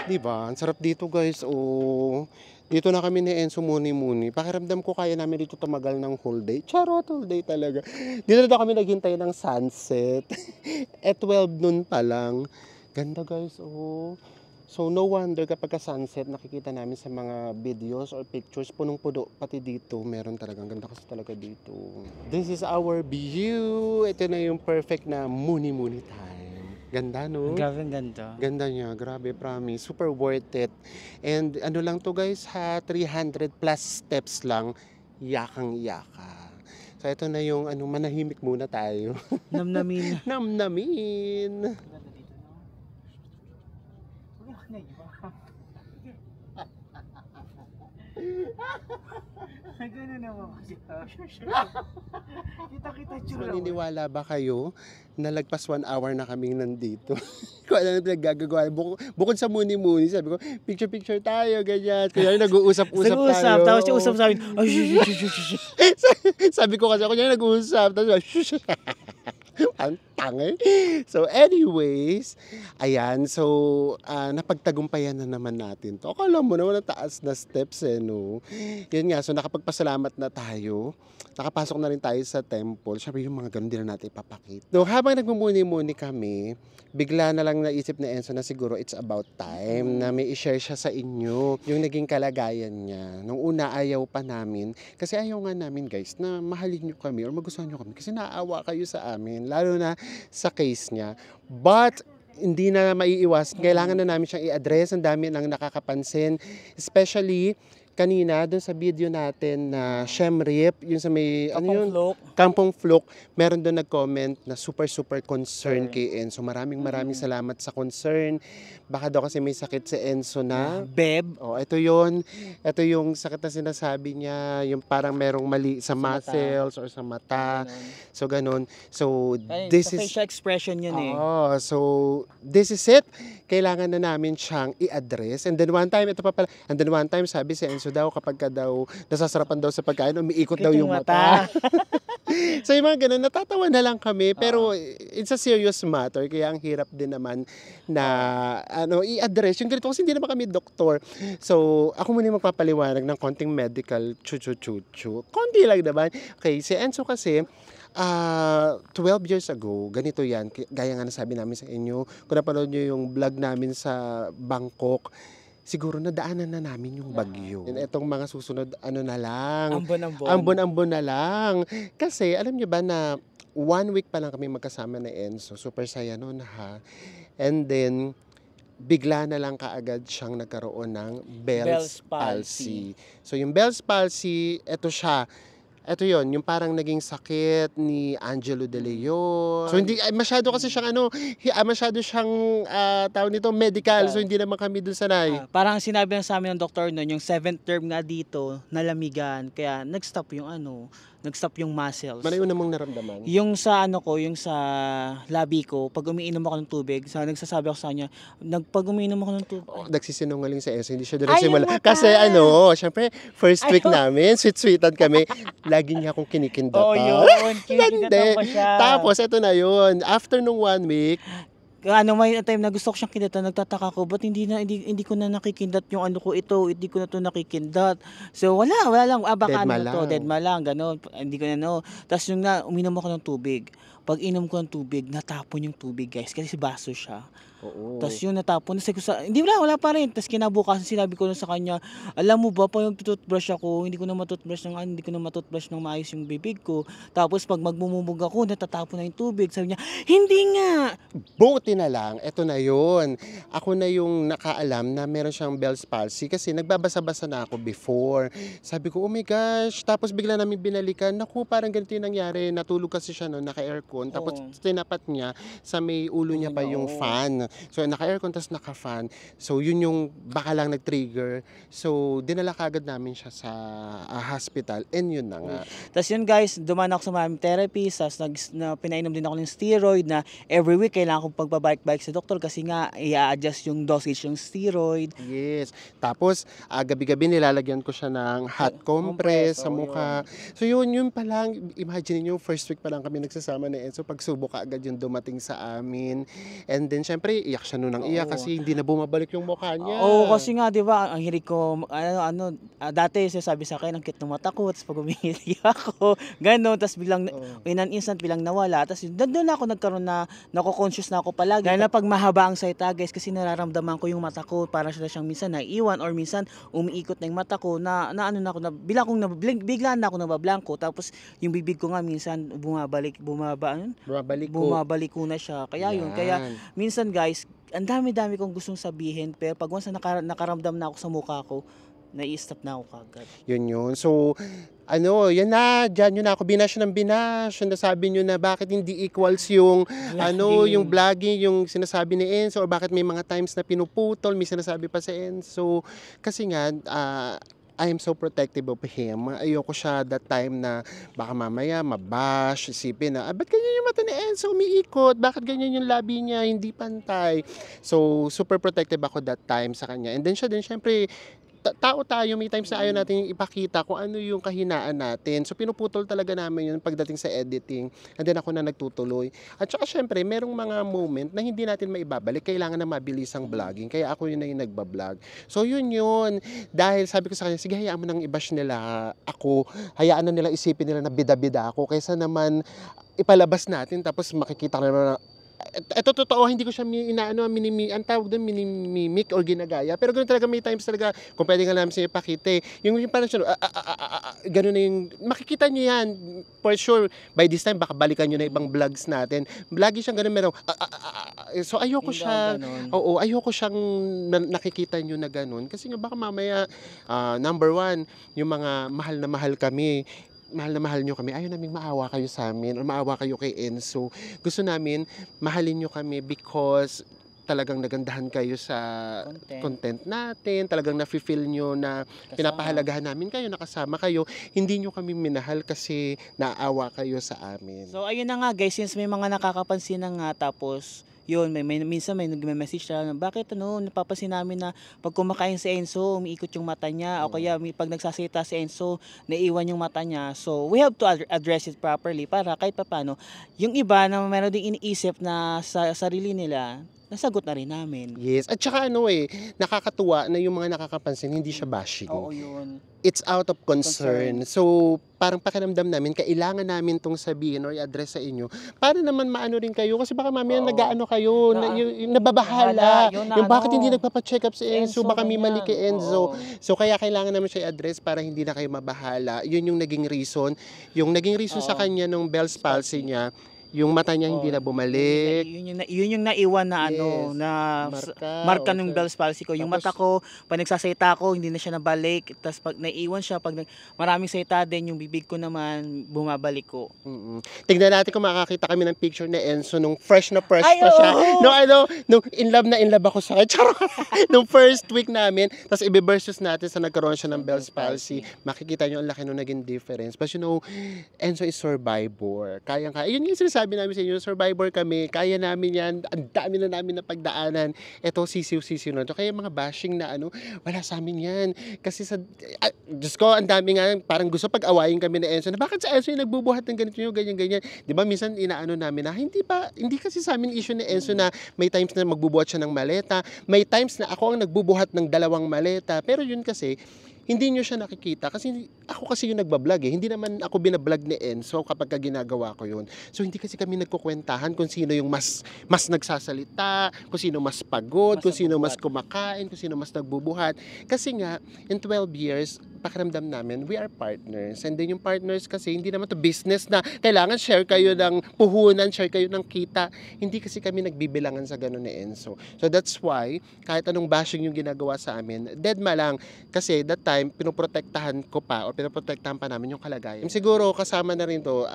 Diba? Ang sarap dito, guys. O, dito na kami ni Enzo muni-muni. Pakiramdam ko kaya namin dito tumagal ng whole day. Charot, whole day talaga. Dito na kami naghintay ng sunset. At 12 noon pa lang. Ganda, guys. Oh. So, no wonder kapag sunset, nakikita namin sa mga videos or pictures, punong-puno pati dito. Meron talagang ganda kasi talaga dito. This is our view. Ito na yung perfect na muni-muni time. Ganda, no? Grabe ang ganda. Ganda niya. Grabe, promise. Super worth it. And ano lang to, guys, ha? 300 plus steps lang. Yakang-yaka. So, ito na yung manahimik muna tayo. Namnamin. Namnamin. Ganun naman kasi. Kita-kita Maniniwala ba kayo na lagpas 1 hour na kaming nandito? Kung ano na pinaggagawa. Bukod sa muni-muni, sabi ko, picture-picture tayo, ganyan. Kaya nag-uusap-usap tayo. Nag-uusap, tapos yung usap sa amin, ay, Sabi ko kasi ako niya nag-uusap. Tapos, ang tangay. So anyways, ayan. So, napagtagumpayan na naman natin to. Akala mo naman ang taas na steps no? Yun nga, so nakapagpasalamat na tayo. Nakapasok na rin tayo sa temple. Siyempre yung mga ganun din na natin ipapakita. So habang nagmumuni-muni kami, bigla na lang naisip ni Enzo na siguro it's about time na may i-share siya sa inyo yung naging kalagayan niya. Nung una ayaw pa namin, kasi ayaw nga namin guys na mahalin nyo kami or magustuhan nyo kami kasi naaawa kayo sa amin, lalo na sa case niya. But hindi na maiiwas, kailangan na namin siyang i-address. Ang dami nang nakakapansin, especially kanina doon sa video natin na Shem Rip, yung sa may Kampong Flok, meron doon nag-comment na super concern kay Enzo. Maraming salamat sa concern. Baka daw kasi may sakit si Enzo na Beb. Oh, ito 'yon. Ito yung sakit na sinasabi niya, yung parang merong mali sa muscles or sa mata. So ganun. So this is facial expression yun eh. Oh, so this is it. Kailangan na namin siyang i-address. And then one time, ito pa pala, sabi si Enzo daw, kapag ka daw nasasarapan daw sa pagkain, umiikot daw yung mata. So yung mga ganun, natatawa na lang kami, pero it's a serious matter, kaya ang hirap din naman na i-address. Yung ganito, kasi hindi naman kami doktor. So, ako muna yung magpapaliwanag ng konting medical chu-chu-chu-chu. Konti lang naman. Okay, si Enzo kasi, 12 years ago, ganito yan, gaya nga nasabi namin sa inyo, kung napanood nyo yung vlog namin sa Bangkok, siguro nadaanan na namin yung bagyo. Itong mga susunod, na lang, ambon-ambon na lang. Kasi, alam nyo ba na 1 week pa lang kami magkasama na Enzo, super saya nun ha. And then, bigla na lang kaagad siyang nagkaroon ng Bell's palsy. So, yung Bell's palsy, eto siya. Ito yon, yung parang naging sakit ni Angelo De Leon. So hindi masyado kasi siyang tawag nito medical. So hindi naman kami dun sanay. Parang sinabi lang sa amin ng doktor noon, yung 7th term nga dito, nalamigan. Kaya nag-stop yung muscles. Ano yung namang naramdaman? Yung sa yung sa labi ko, pag umiinom ako ng tubig, nagsasabi ako sa kanya, pag umiinom ako ng tubig. Nagsisinungaling sa Enzo, hindi siya doon nagsimula. Kasi syempre, first week namin, sweet-sweetan kami. Lagi niya akong kinikindatan. Oh, yun. Kinikindatan ko siya. Tapos, ito na yun. After nung 1 week, may time na gusto ko siyang kindatan, nagtataka ko, ba't hindi ko na nakikindat yung hindi ko na to nakikindat. So, wala lang, baka deadma lang, gano'n, hindi ko na Tapos yung uminom ako ng tubig. Pag inom ko ng tubig, natapon yung tubig guys, kasi baso siya. Oo. Tapos yung natapon, wala pa rin. Tapos kinabukasan sinabi ko na sa kanya, alam mo ba, pag toothbrush ako, hindi ko na matoothbrush ng maayos yung bibig ko. Tapos pag magmumubog ako, natatapon na yung tubig. Sabi niya, hindi nga. Buti na lang, eto na yun. Ako na yung nakaalam na meron siyang Bell's palsy kasi nagbabasa-basa na ako before. Sabi ko, oh my gosh. Tapos bigla namin binalikan. Naku, parang ganito yung nangyari. Natulog kasi siya naka-aircon. Tapos tinapat niya sa may ulo niya pa yung fan. So, naka-aircon, tapos naka-fan. So, yun yung baka lang nag-trigger. So, dinala kagad namin siya sa hospital. And yun na nga. Tapos yun guys, dumaan ako sa maraming therapy. Tapos pinainom din ako ng steroid na every week kailangan kong pagpabike-bike sa doktor kasi nga i-adjust yung dosage ng steroid. Yes. Tapos, gabi-gabi nilalagyan ko siya ng hot compress sa mukha. So, yun pa lang. Imagine niyo, first week pa lang kami nagsasama ni Enzo. Pagsubok agad yung dumating sa amin. And then, syempre, iyak siya nun ng iyak kasi hindi na bumabalik yung mukha niya. Oo, kasi nga, di ba, ang hilig ko, dati sabi sa akin, ang cute ng mata ko, tapos pag umihili ako, gano'n, tapos biglang, in an instant, bilang nawala, tapos doon ako nagkaroon na, nako-conscious na ako palagi. Dahil na pag mahaba ang salita, guys, kasi nararamdaman ko yung mata ko, parang siyang minsan naiiwan, or minsan umiikot na yung mata ko, bigla na ako nabablanko, tapos yung bibig ko nga minsan, bumabalik ko na siya. Kaya yun, kaya minsan guys, ang dami-dami kong gustong sabihin, pero pag once nakaramdam na ako sa mukha ko, nai-stop na ako kagad. Yun. So, yan na, dyan yun na ako binash ng binash. Nasabi nyo na bakit hindi equals yung, yung vlogging, yung sinasabi ni Enzo, or bakit may mga times na pinuputol, may sinasabi pa si Enzo. Kasi nga, I am so protective of him. Ayoko siya that time na baka mamaya mabash, isipin na, ba't ganyan yung mata ni Enzo, umiikot? Bakit ganyan yung labi niya, hindi pantay? So, super protective ako that time sa kanya. And then siya din, syempre, tao tayo, may times na ayaw natin ipakita kung ano yung kahinaan natin. So, pinuputol talaga namin yun pagdating sa editing. And then ako na nagtutuloy. At saka syempre, merong mga moment na hindi natin maibabalik. Kailangan na mabilis ang vlogging. Kaya ako yun na yung nagbablog. So, yun. Dahil sabi ko sa kanya, sige, hayaan mo nang i-bash nila ako. Hayaan na nila isipin nila na bida-bida ako. Kaysa naman ipalabas natin tapos makikita na naman ito totoo, hindi ko siya ang tawag doon, minimimic or ginagaya. Pero ganoon talaga, may times talaga, kung pwede nga namin siya ipakita yung parang siya, ganoon na yung, makikita nyo yan, for sure, by this time, baka balikan nyo na ibang vlogs natin. Lagi siyang ganoon, merong, so ayoko siya, ayoko siyang nakikita nyo na ganoon. Kasi nga baka mamaya, number one, yung mga mahal na mahal nyo kami, ayaw namin maawa kayo sa amin or maawa kayo kay Enzo. Gusto namin mahalin nyo kami because talagang nagandahan kayo sa content natin, talagang nafe-feel nyo na pinapahalagahan namin kayo, nakasama kayo. Hindi nyo kami minahal kasi naawa kayo sa amin. So ayun na nga guys, since may mga nakakapansin na nga, tapos yun, minsan may nagme-message na, bakit napapansin namin na pag kumakain si Enzo, umiikot yung mata niya, o kaya pag nagsasalita si Enzo, naiiwan yung mata niya. So we have to address it properly para kahit paano, yung iba na meron ding iniisip na sa sarili nila, nasagot na rin namin. Yes, at saka nakakatuwa na yung mga nakakapansin, hindi siya bashing. Oo, yun. It's out of concern. So, parang pakiramdam namin, kailangan namin tong sabihin or i-address sa inyo para naman maano rin kayo. Kasi baka mamaya nag-aano kayo, yung nababahala. Yung bakit hindi nagpapacheck up si Enzo, baka may mali kay Enzo. So, kaya kailangan namin siya i-address para hindi na kayo mabahala. Yun yung naging reason. Yung naging reason sa kanya nung Bell's palsy niya, yung mata niya hindi na bumalik. Yun yung naiwan na Yes. na Marka ng Bell's palsy ko. Yung Tapos, mata ko, pag nagsasalita ako, hindi na siya nabalik. Tapos pag naiwan siya, pag maraming salita din, yung bibig ko naman, bumabalik ko. Tignan natin kung makakita kami ng picture ni Enzo nung fresh na Ay, pa siya. oo! Nung in love ako sa kanya. Charot! Nung first week namin, tapos i-versus natin sa nagkaroon siya ng Bell's palsy. Makikita nyo ang laki nung naging difference. But Enzo is survivor. Kayang-kaya. Yun yung sinasabi namin sa inyo, survivor kami. Kaya namin yan. Ang dami na namin na pagdaanan. Ito, sisiw-sisiw na ito. Kaya mga bashing na wala sa amin yan. Kasi Diyos ko, ang dami nga, parang gusto pag-awayin kami ni Enzo na bakit sa Enzo yung nagbubuhat ng ganito yung ganyan-ganyan. Di ba, minsan inaano namin na hindi kasi sa amin issue ni Enzo na may times na magbubuhat siya ng maleta, may times na ako ang nagbubuhat ng 2 maleta. Pero yun kasi, hindi nyo siya nakikita kasi ako kasi yung nagbablog Hindi naman ako binablog ni Enzo kapag ginagawa ko yun. So hindi kasi kami nagkukwentahan kung sino yung mas nagsasalita, kung sino mas pagod, kung sino mas kumakain, kung sino mas nagbubuhat. Kasi nga, in 12 years, pakiramdam namin, we are partners. And then yung partners kasi, hindi naman to business na kailangan share kayo ng puhunan, share kayo ng kita. Hindi kasi kami nagbibilangan sa ganun ni Enzo. So that's why, kahit anong bashing yung ginagawa sa amin, deadma lang. Kasi that time, pinoprotektahan ko pa o pinoprotektahan pa namin yung kalagayan. Siguro kasama na rin to,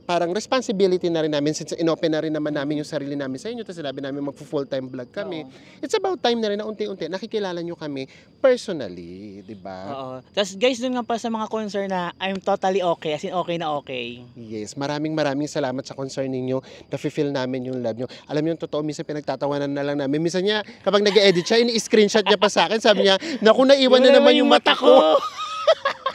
parang responsibility na rin namin since inopen na rin naman namin yung sarili namin sa inyo tapos sinabi namin mag-full-time vlog kami. It's about time na rin na unti-unti nakikilala nyo kami personally, di ba? Oo. Tapos guys, dun nga pa sa mga concern na I'm totally okay, as in okay na okay. Yes, maraming salamat sa concern ninyo. Nafe-feel namin yung love nyo. Alam nyo, yung totoo, minsan pinagtatawanan na lang namin. Minsan niya, kapag nag-edit siya, ini-screenshot niya pa sa akin. Sabi niya, naku, naiwan na naman yung mata ko.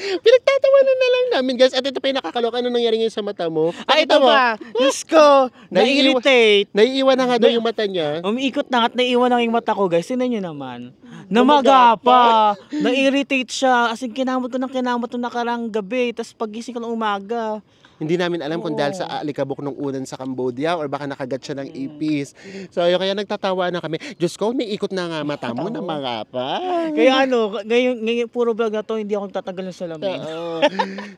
Pinagtatawanan na lang namin, guys. At ito pa yung nakakaloka. Ano nangyari ngayon sa mata mo? Ay, ito pa. Diyos ko, nai-irritate. Naiiwan na nga daw yung mata niya. Umiikot na at naiiwan na yung mata ko, guys. Tingnan nyo naman. Namaga pa. Na-irritate siya. As in, kinamot ko ng nakarang gabi. Tapos pagising ko ng umaga. Hindi namin alam kung dahil sa alikabok nung unan sa Cambodia or baka nakagat siya ng ipis. So, kaya nagtatawa na kami. Diyos ko, may ikot na nga mata mo na mga pa. Kaya ngayon puro vlog na to, hindi ako tatagal ng salamin.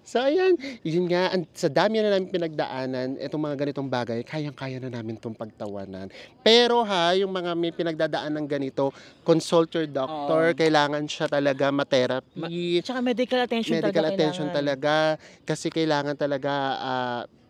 So, ayan. Yun nga, sa dami na namin pinagdaanan, itong mga ganitong bagay, kayang-kaya na namin itong pagtawanan. Pero yung mga may pinagdadaan ng ganito, consult your doctor. Kailangan siya talaga ma-therapy. Tsaka medical attention Medical attention talaga. Kasi kailangan talaga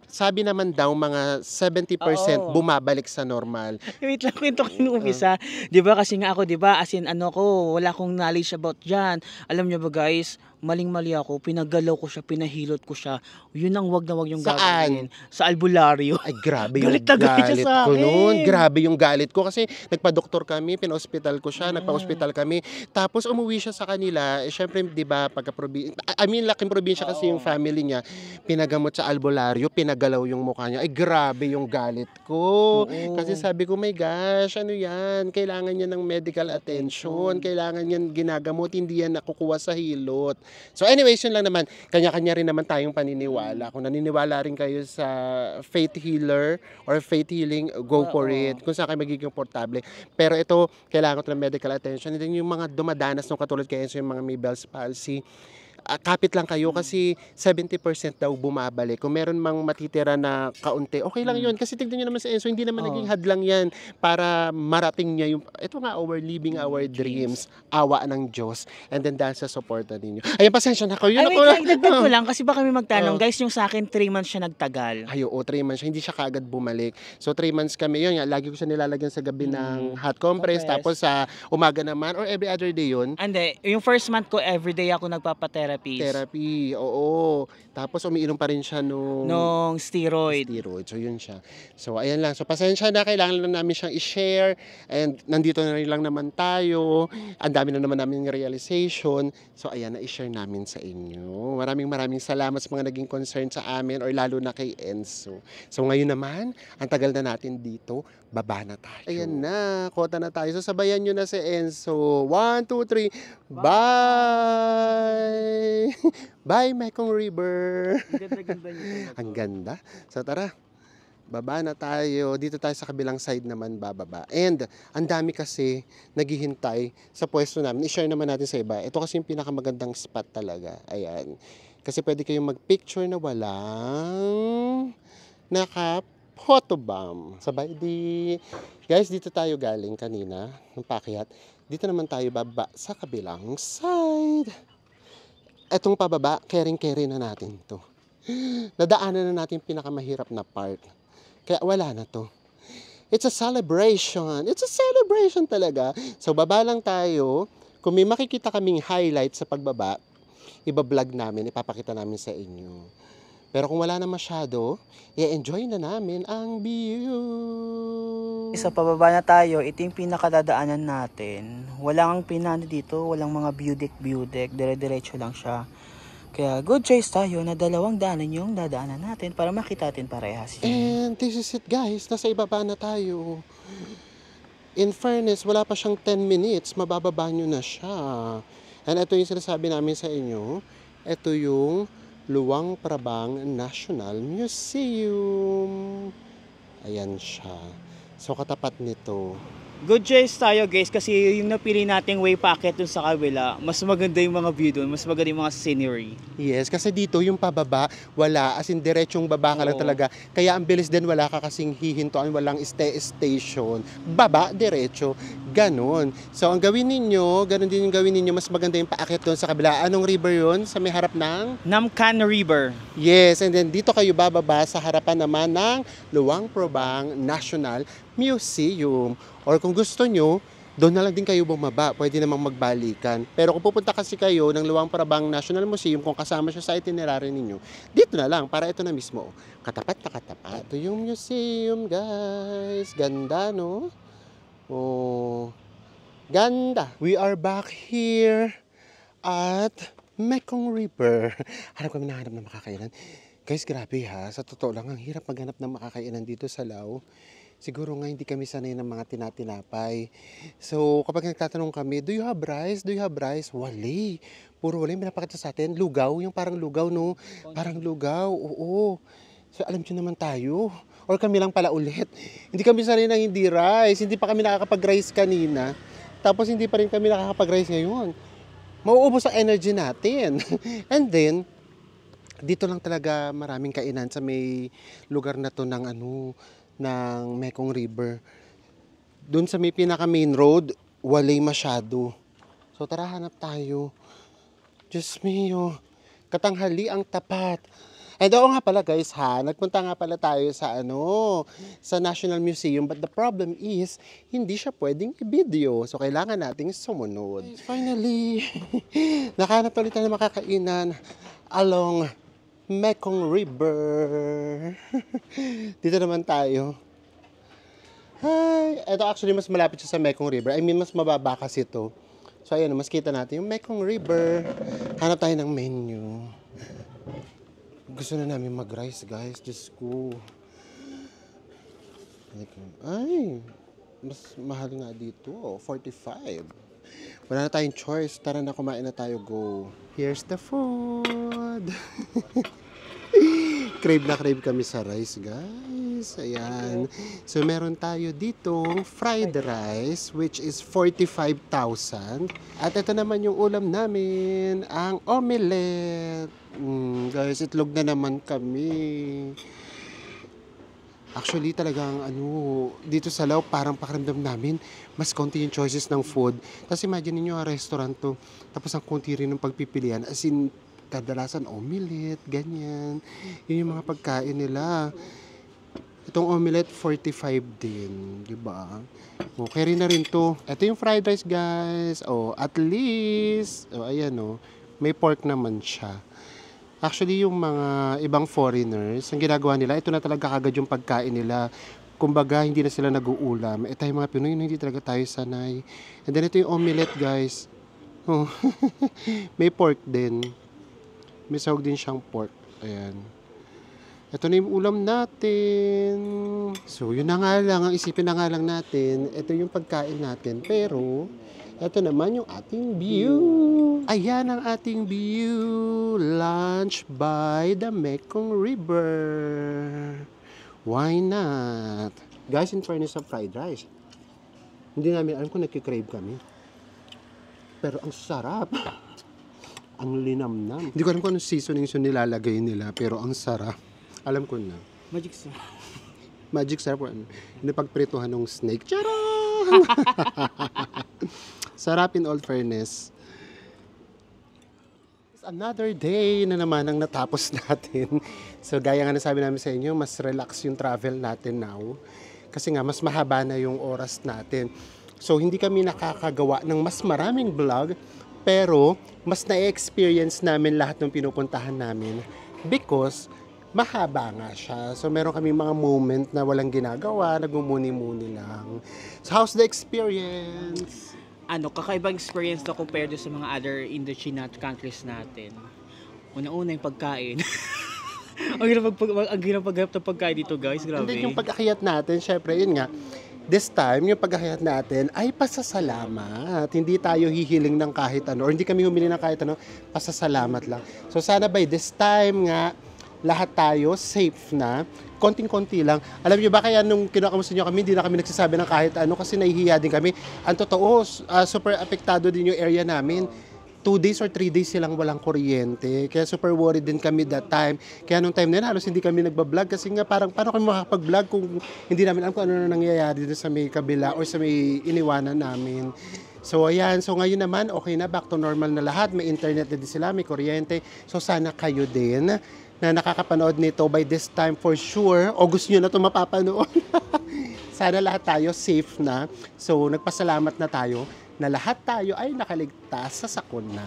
sabi naman daw mga 70% Oo. bumabalik sa normal. Wait lang, kwento ko yung umpisa. 'Di ba kasi nga ako, 'di ba, as in ano ko, wala akong knowledge about diyan. Alam niyo ba guys, maling-mali ako, pinagalaw ko siya, pinahilot ko siya. Yun ang wag na wag yung Saan? gagawin. Sa albularyo. Ay, grabe yung Galit na galit siya galit sa ko akin. noon. Grabe yung galit ko kasi nagpa-doktor kami, pina-hospital ko siya, nagpa-hospital kami. Tapos umuwi siya sa kanila. Eh, syempre, di ba, laking probinsya kasi yung family niya. Pinagamot sa albularyo, pinagalaw yung mukha niya. Ay, grabe yung galit ko. Oo. Kasi sabi ko, my gosh, ano yan? Kailangan niya ng medical attention. Kailangan niya ginagamot, hindi yan nakukuha sa hilot. So anyways, yun lang naman. Kanya-kanya rin naman tayong paniniwala. Kung naniniwala rin kayo sa faith healer or faith healing, go for it. Kung saan kayo magiging portable. Pero ito, kailangan ko ng medical attention. And then yung mga dumadanas ng katulad kayo, yung mga may Bell's palsy, kapit lang kayo kasi 70% daw bumabalik. Kung meron mang matitira na kaunti, okay lang yun. Kasi tignan nyo naman sa Enzo, hindi naman naging hadlang yan para marating niya yung, ito nga, our living our dreams, awa ng Diyos, and then dahil sa suporta ninyo. Ayun, pasensya na kayo. Ay, wait lang, idagdag ko lang kasi baka may magtanong. Oo. Guys, yung sa akin, 3 months siya nagtagal. Ay, oo, 3 months siya. Hindi siya kaagad bumalik. So, 3 months kami. Yun, lagi ko siya nilalagyan sa gabi ng hot compress. Compress. Tapos sa umaga naman, or every other day yun. Hindi, yung first month ko, everyday ako nagpapa-therapy. Therapy, oo. Tapos umiinom pa rin siya Nung steroid. steroid. So, yun siya. So, ayan lang. So, pasensya na. Kailangan lang namin siyang i-share. And nandito na rin lang naman tayo. Ang dami na naman namin realization. So, ayan na, i-share namin sa inyo. Maraming salamat sa mga naging concern sa amin or lalo na kay Enzo. So, ngayon naman, ang tagal na natin dito, baba na tayo. Ayan na, kota na tayo. So, sabayan nyo na si Enzo. 1, 2, 3, bye! Bye, Mekong River! Ganda-ganda niyo. Ang ganda. So tara, baba na tayo. Dito tayo sa kabilang side naman bababa. And ang dami kasi naghihintay sa pwesto namin. I-share naman natin sa iba. Ito kasi yung pinakamagandang spot talaga. Ayan. Kasi pwede kayong mag-picture na walang naka-photobomb. Sabay di. Guys, dito tayo galing kanina ng pakyat. Dito naman tayo baba sa kabilang side. Etong pababa, caring-carry na natin to. Nadaanan na natin yung pinakamahirap na part. Kaya wala na to. It's a celebration. It's a celebration talaga. So baba lang tayo. Kung may makikita kaming highlight sa pagbaba, iba-vlog namin, ipapakita namin sa inyo. Pero kung wala na masyado, i-enjoy na namin ang view. Sa pababa na tayo, ito yung pinakadadaanan natin. Walang pinano dito, walang mga view deck, dire-diretso lang siya. Kaya good choice tayo na 2 daanan yung dadaanan natin para makita natin parehas yun. And this is it guys, nasa ibaba na tayo. In fairness, wala pa siyang 10 minutes, mabababa nyo na siya. And ito yung sinasabi namin sa inyo, ito yung Luang Prabang National Museum. Ayan siya. So katapat nito. Good choice tayo guys kasi yung napili nating way packet dun sa kabila, mas maganda yung mga view dun, mas maganda yung mga scenery. Yes, kasi dito yung pababa, wala. As in, diretsong baba ka lang Oo. talaga. Kaya ang bilis din, wala ka kasing hihintuan, walang station. Baba, diretso. Ganon. So, ang gawin ninyo, ganon din yung gawin ninyo, mas maganda yung paakit doon sa kabila. Anong river yun? Sa may harap ng? Namkan River. Yes, and then dito kayo bababa sa harapan naman ng Luang Prabang National Museum. Or kung gusto nyo, doon na lang din kayo bumaba. Pwede namang magbalikan. Pero kung pupunta kasi kayo ng Luang Prabang National Museum, kung kasama siya sa itinerary ninyo, dito na lang, para ito na mismo. Katapat na katapat. Ito yung museum, guys. Ganda, no? Oh, ganda. We are back here at Mekong River. Hanap kami ng hanap na makakainan. Guys, grabe ha. Sa totoo lang, ang hirap maghanap ng makakainan dito sa Lao. Siguro nga hindi kami sanay ng mga tinatinapay. So, kapag nagtatanong kami, do you have rice? Do you have rice? Wali. Puro wali. May napakita sa atin. Lugaw. Yung parang lugaw, no? Parang lugaw. Oo. So, alam nyo naman tayo. Or kami lang pala ulit. Hindi kami sanay ng hindi rice. Hindi pa kami nakakapag-rice kanina. Tapos hindi pa rin kami nakakapag-rice ngayon. Mauubos ang energy natin. And then, dito lang talaga maraming kainan sa may lugar na to ng ng Mekong River. Doon sa may pinaka main road, walay masyado. So tara, hanap tayo. Diyos mio, katanghali ang tapat. And oo nga pala guys ha, nagpunta nga pala tayo sa sa National Museum, but the problem is, hindi siya pwedeng i-video. So kailangan nating sumunod. Finally, nakahanap ulit tayo ng makakainan along Mekong River. Dito naman tayo. Hi! Ito actually mas malapit siya sa Mekong River. I mean, mas mababa kasi ito. So ayan, mas kita natin yung Mekong River. Hanap tayo ng menu. Gusto na namin mag-rice, guys. Diyos ko. Ay, mas mahal nga dito. 45. Wala na tayong choice. Tara na, kumain na tayo. Go. Here's the food. Crave na crave kami sa rice, guys. Ayan. So, meron tayo ditong fried rice, which is 45,000. At ito naman yung ulam namin, ang omelette. Guys, itlog na naman kami. Actually, talagang dito sa Lao, parang pakiramdam namin, mas konti yung choices ng food. Tapos imagine niyo ang restaurant to, tapos ang konti rin ng pagpipilian. As in, kadalasan omelette, ganyan. Yun yung mga pagkain nila. Itong omelette, 45 din. Diba? Okay rin na rin to. Ito yung fried rice, guys. At least, ayan may pork naman siya. Actually, yung mga ibang foreigners, ang ginagawa nila, ito na talaga kagad yung pagkain nila. Kumbaga, hindi na sila nag-uulam. Tayo mga Pinoy, hindi talaga tayo sanay. And then, ito yung omelette, guys. May pork din. May sahog din siyang pork. Ayan. Ito na yung ulam natin. So, yun na nga lang. Ang isipin na nga lang natin, ito yung pagkain natin. Pero, ito naman yung ating view. Ayan ang ating view. Lunch by the Mekong River. Why not? Guys, in fairness sa fried rice, hindi namin alam kung nagkikrave kami. Pero ang sarap. Ang linamnam. Hindi ko alam kung anong seasonings yung nilalagay nila, pero ang sarap. Alam ko na. Magic sarap. Magic sarap. Napagprituhan ng snake. Charot! Sarap in all fairness. Another day na naman ang natapos natin. So gaya nga nasabi namin sa inyo, mas relax yung travel natin now. Kasi nga mas mahaba na yung oras natin. So hindi kami nakakagawa ng mas maraming vlog, pero mas na-experience namin lahat ng pinupuntahan namin because mahaba nga siya. So meron kami mga moment na walang ginagawa, nagmumuni-muni lang. So how's the experience? Kakaibang experience na compared sa mga other Indochina countries natin. Una-una yung pagkain. ang hirap paghanap ng pagkain dito, guys. Grabe. And then yung pag-akyat natin, syempre yun nga, this time, yung pag-akyat natin ay pasasalamat. Hindi tayo hihiling ng kahit ano, or hindi kami humili ng kahit ano, pasasalamat lang. So sana by this time nga, lahat tayo safe na, konting-konti lang. Alam niyo ba kaya nung kinakamusta niyo kami, hindi na kami nagsasabi ng kahit ano kasi nahihiya din kami. Ang totoo, super apektado din yung area namin. 2 days or 3 days silang walang kuryente. Kaya super worried din kami that time. Kaya nung time na yun, halos hindi kami nagbablog kasi nga parang paano kami makakapag-vlog kung hindi namin alam kung ano na nangyayari dito sa may kabila or sa may iniwanan namin. So ayan, so ngayon naman okay na, back to normal na lahat. May internet na din sila, may kuryente. So sana kayo din na nakakapanood nito by this time for sure, o gusto nyo na ito mapapanood. Sana lahat tayo safe na. So nagpasalamat na tayo na lahat tayo ay nakaligtas sa sakuna.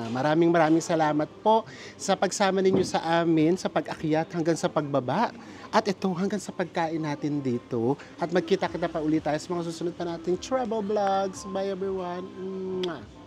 Maraming salamat po sa pagsama ninyo sa amin, sa pag-akyat hanggang sa pagbaba. At ito hanggang sa pagkain natin dito. At magkita-kita pa ulit tayo sa mga susunod pa nating travel vlogs. Bye everyone. Mwah.